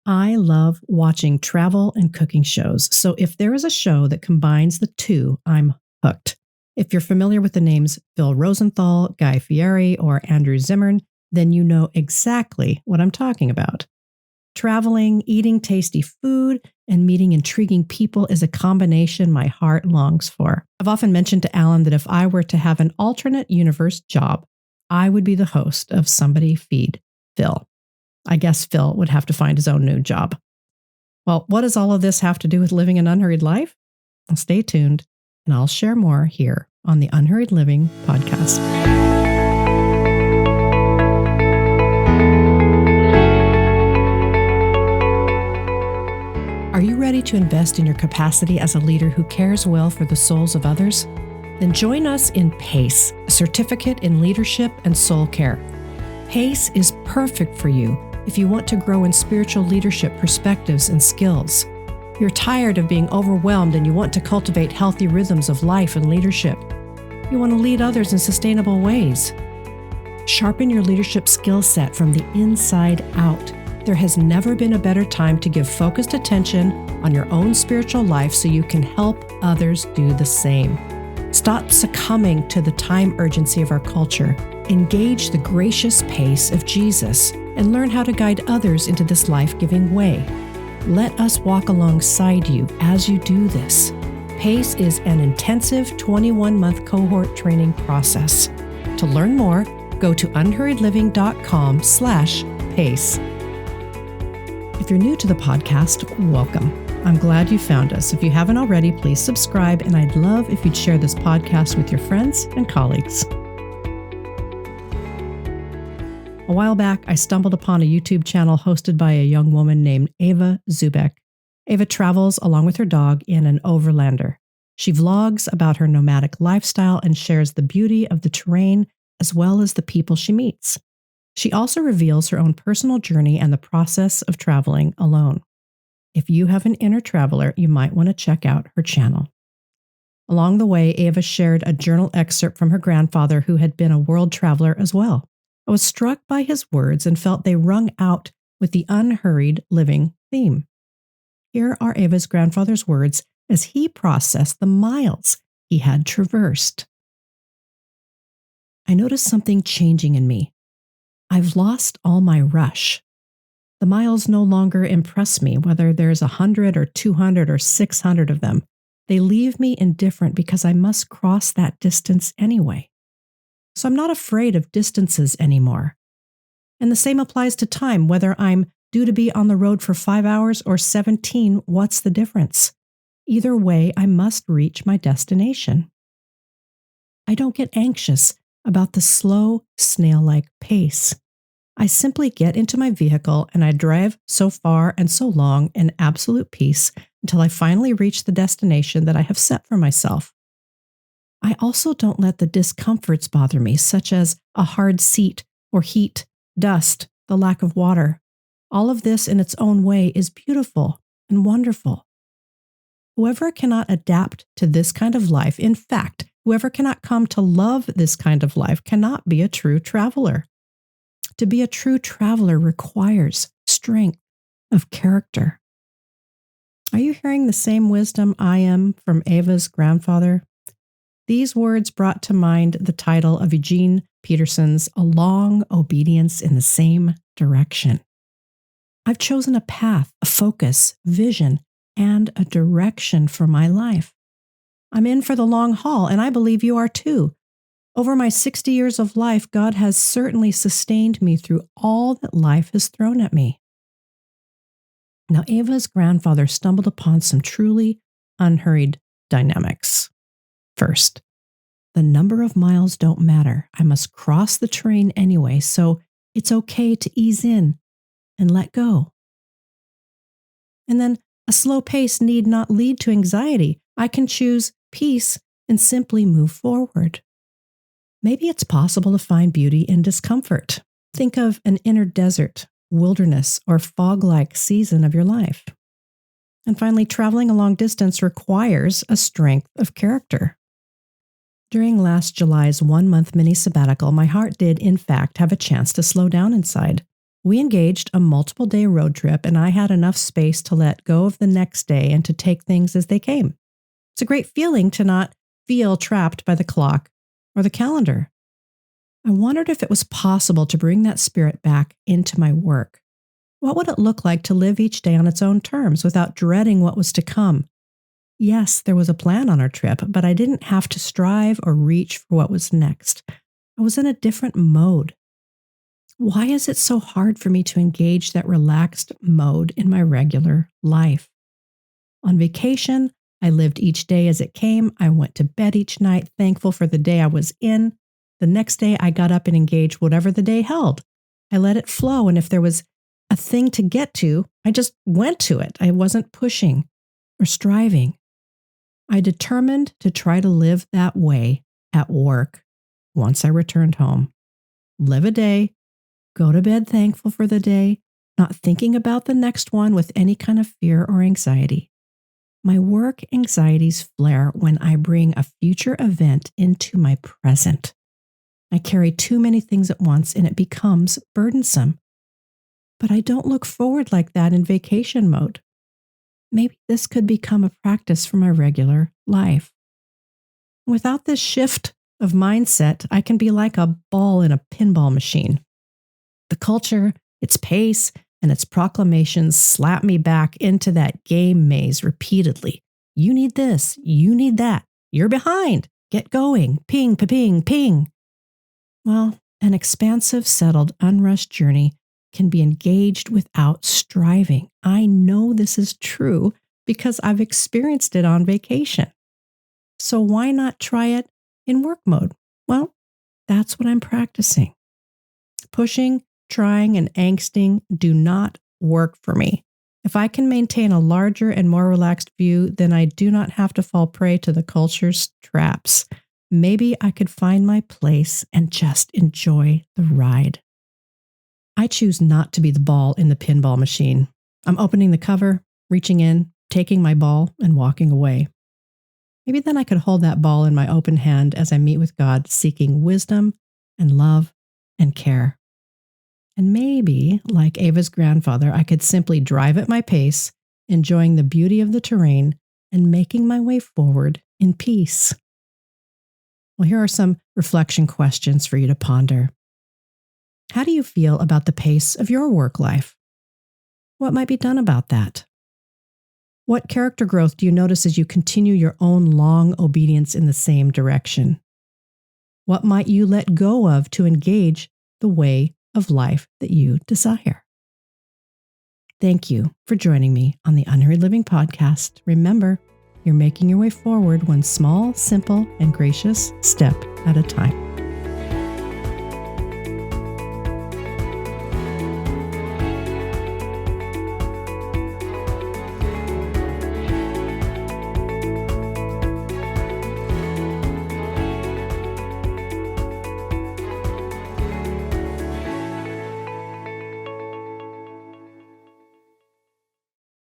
I love watching travel and cooking shows, so if there is a show that combines the two, I'm hooked. If you're familiar with the names Phil Rosenthal, Guy Fieri, or Andrew Zimmern, then you know exactly what I'm talking about. Traveling, eating tasty food, and meeting intriguing people is a combination my heart longs for. I've often mentioned to Alan that if I were to have an alternate universe job, I would be the host of Somebody Feed Phil. I guess Phil would have to find his own new job. Well, what does all of this have to do with living an unhurried life? Well, stay tuned, and I'll share more here on the Unhurried Living podcast. Are you ready to invest in your capacity as a leader who cares well for the souls of others? Then join us in PACE, a certificate in leadership and soul care. PACE is perfect for you if you want to grow in spiritual leadership perspectives and skills. You're tired of being overwhelmed and you want to cultivate healthy rhythms of life and leadership. You want to lead others in sustainable ways. Sharpen your leadership skill set from the inside out. There has never been a better time to give focused attention on your own spiritual life so you can help others do the same. Stop succumbing to the time urgency of our culture. Engage the gracious pace of Jesus and learn how to guide others into this life-giving way. Let us walk alongside you as you do this. PACE is an intensive 21-month cohort training process. To learn more, go to unhurriedliving.com/PACE. If you're new to the podcast, welcome. I'm glad you found us. If you haven't already, please subscribe, and I'd love if you'd share this podcast with your friends and colleagues. A while back, I stumbled upon a YouTube channel hosted by a young woman named Eva Zubek. Eva travels along with her dog in an overlander. She vlogs about her nomadic lifestyle and shares the beauty of the terrain as well as the people she meets. She also reveals her own personal journey and the process of traveling alone. If you have an inner traveler, you might want to check out her channel. Along the way, Eva shared a journal excerpt from her grandfather who had been a world traveler as well. I was struck by his words and felt they rung out with the unhurried living theme. Here are Eva's grandfather's words as he processed the miles he had traversed. I noticed something changing in me. I've lost all my rush. The miles no longer impress me, whether there's 100 or 200 or 600 of them. They leave me indifferent because I must cross that distance anyway. So I'm not afraid of distances anymore. And the same applies to time. Whether I'm due to be on the road for 5 hours or 17, what's the difference? Either way, I must reach my destination. I don't get anxious about the slow, snail-like pace. I simply get into my vehicle and I drive so far and so long in absolute peace until I finally reach the destination that I have set for myself. I also don't let the discomforts bother me, such as a hard seat or heat, dust, the lack of water. All of this in its own way is beautiful and wonderful. Whoever cannot adapt to this kind of life, in fact, whoever cannot come to love this kind of life cannot be a true traveler. To be a true traveler requires strength of character. Are you hearing the same wisdom I am from Eva's grandfather? These words brought to mind the title of Eugene Peterson's A Long Obedience in the Same Direction. I've chosen a path, a focus, vision, and a direction for my life. I'm in for the long haul, and I believe you are too. Over my 60 years of life, God has certainly sustained me through all that life has thrown at me. Now, Eva's grandfather stumbled upon some truly unhurried dynamics. First, the number of miles don't matter. I must cross the terrain anyway, so it's okay to ease in and let go. And then a slow pace need not lead to anxiety. I can choose peace and simply move forward. Maybe it's possible to find beauty in discomfort. Think of an inner desert, wilderness, or fog-like season of your life. And finally, traveling a long distance requires a strength of character. During last July's 1-month mini sabbatical, my heart did, in fact, have a chance to slow down inside. We engaged a multiple-day road trip, and I had enough space to let go of the next day and to take things as they came. It's a great feeling to not feel trapped by the clock or the calendar. I wondered if it was possible to bring that spirit back into my work. What would it look like to live each day on its own terms without dreading what was to come? Yes, there was a plan on our trip, but I didn't have to strive or reach for what was next. I was in a different mode. Why is it so hard for me to engage that relaxed mode in my regular life? On vacation, I lived each day as it came. I went to bed each night, thankful for the day I was in. The next day, I got up and engaged whatever the day held. I let it flow, and if there was a thing to get to, I just went to it. I wasn't pushing or striving. I determined to try to live that way at work once I returned home. Live a day, go to bed thankful for the day, not thinking about the next one with any kind of fear or anxiety. My work anxieties flare when I bring a future event into my present. I carry too many things at once and it becomes burdensome. But I don't look forward like that in vacation mode. Maybe this could become a practice for my regular life. Without this shift of mindset, I can be like a ball in a pinball machine. The culture, its pace, and its proclamations slap me back into that game maze repeatedly. You need this, you need that, you're behind, get going, ping, ping, ping. Well, an expansive, settled, unrushed journey can be engaged without striving. I know this is true because I've experienced it on vacation. So why not try it in work mode? Well, that's what I'm practicing. Pushing, trying, and angsting do not work for me. If I can maintain a larger and more relaxed view, then I do not have to fall prey to the culture's traps. Maybe I could find my place and just enjoy the ride. I choose not to be the ball in the pinball machine. I'm opening the cover, reaching in, taking my ball, and walking away. Maybe then I could hold that ball in my open hand as I meet with God, seeking wisdom and love and care. And maybe, like Ava's grandfather, I could simply drive at my pace, enjoying the beauty of the terrain and making my way forward in peace. Well, here are some reflection questions for you to ponder. How do you feel about the pace of your work life? What might be done about that? What character growth do you notice as you continue your own long obedience in the same direction? What might you let go of to engage the way of life that you desire? Thank you for joining me on the Unhurried Living podcast. Remember, you're making your way forward one small, simple, and gracious step at a time.